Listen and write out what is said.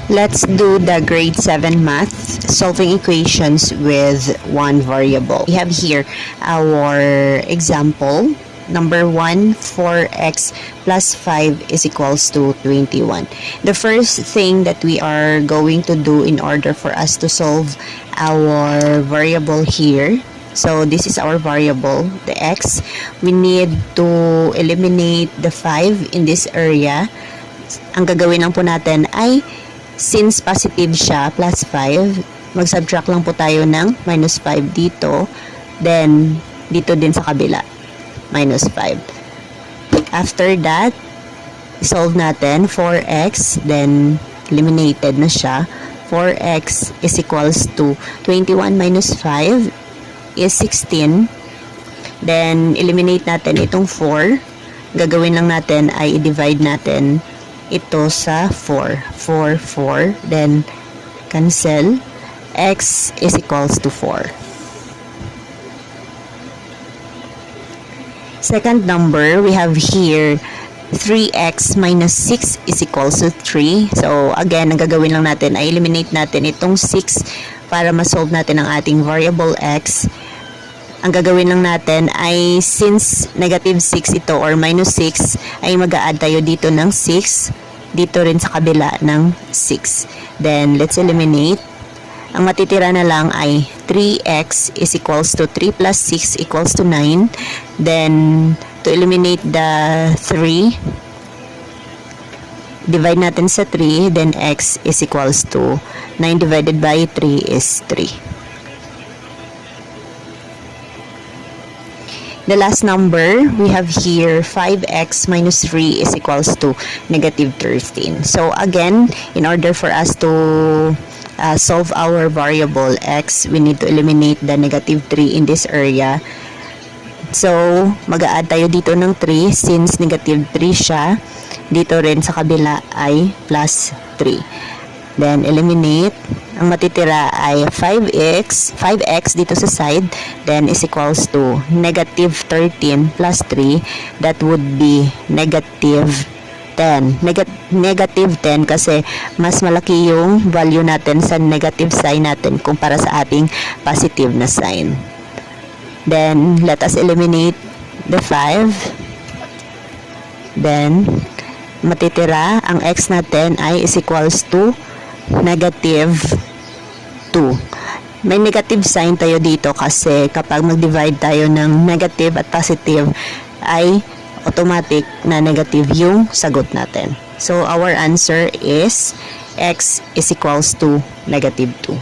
Let's do the grade 7 math, solving equations with one variable. We have here our example. Number 1, 4x plus 5 is equals to 21. The first thing that we are going to do in order for us to solve our variable here, so this is our variable, the x, we need to eliminate the 5 in this area. Ang gagawin lang po natin ay, since positive siya, plus 5, mag-subtract lang po tayo ng minus 5 dito, then dito din sa kabila, minus 5. After that, solve natin, 4x, then eliminated na siya. 4x is equals to 21 minus 5 is 16. Then, eliminate natin itong 4. Gagawin lang natin ay i-divide natin ito sa 4. 4, 4. Then, cancel. X is equals to 4. Second number, we have here 3x minus 6 is equals to 3. So, again, ang gagawin lang natin ay eliminate natin itong 6 para ma-solve natin ang ating variable x. Ang gagawin lang natin ay, since negative 6 ito or minus 6, ay mag-a-add tayo dito ng 6, dito rin sa kabila ng 6. Then, let's eliminate. Ang matitira na lang ay 3x is equals to 3 plus 6 equals to 9. Then, to eliminate the 3, divide natin sa 3, then x is equals to 9 divided by 3 is 3. The last number, we have here 5x minus 3 is equals to negative 13. So again, in order for us to solve our variable x, we need to eliminate the negative 3 in this area. So, mag-a-add tayo dito ng 3 since negative 3 siya. Dito rin sa kabila ay plus 3. Then, eliminate. Ang matitira ay 5x dito sa side, then is equals to negative 13 plus 3. That would be negative 10. Negative 10 kasi mas malaki yung value natin sa negative sign natin kumpara sa ating positive na sign. Then, let us eliminate the 5. Then, matitira, ang x natin ay is equals to negative 2. May negative sign tayo dito kasi kapag mag-divide tayo ng negative at positive ay automatic na negative yung sagot natin. So, our answer is x is equals to negative 2.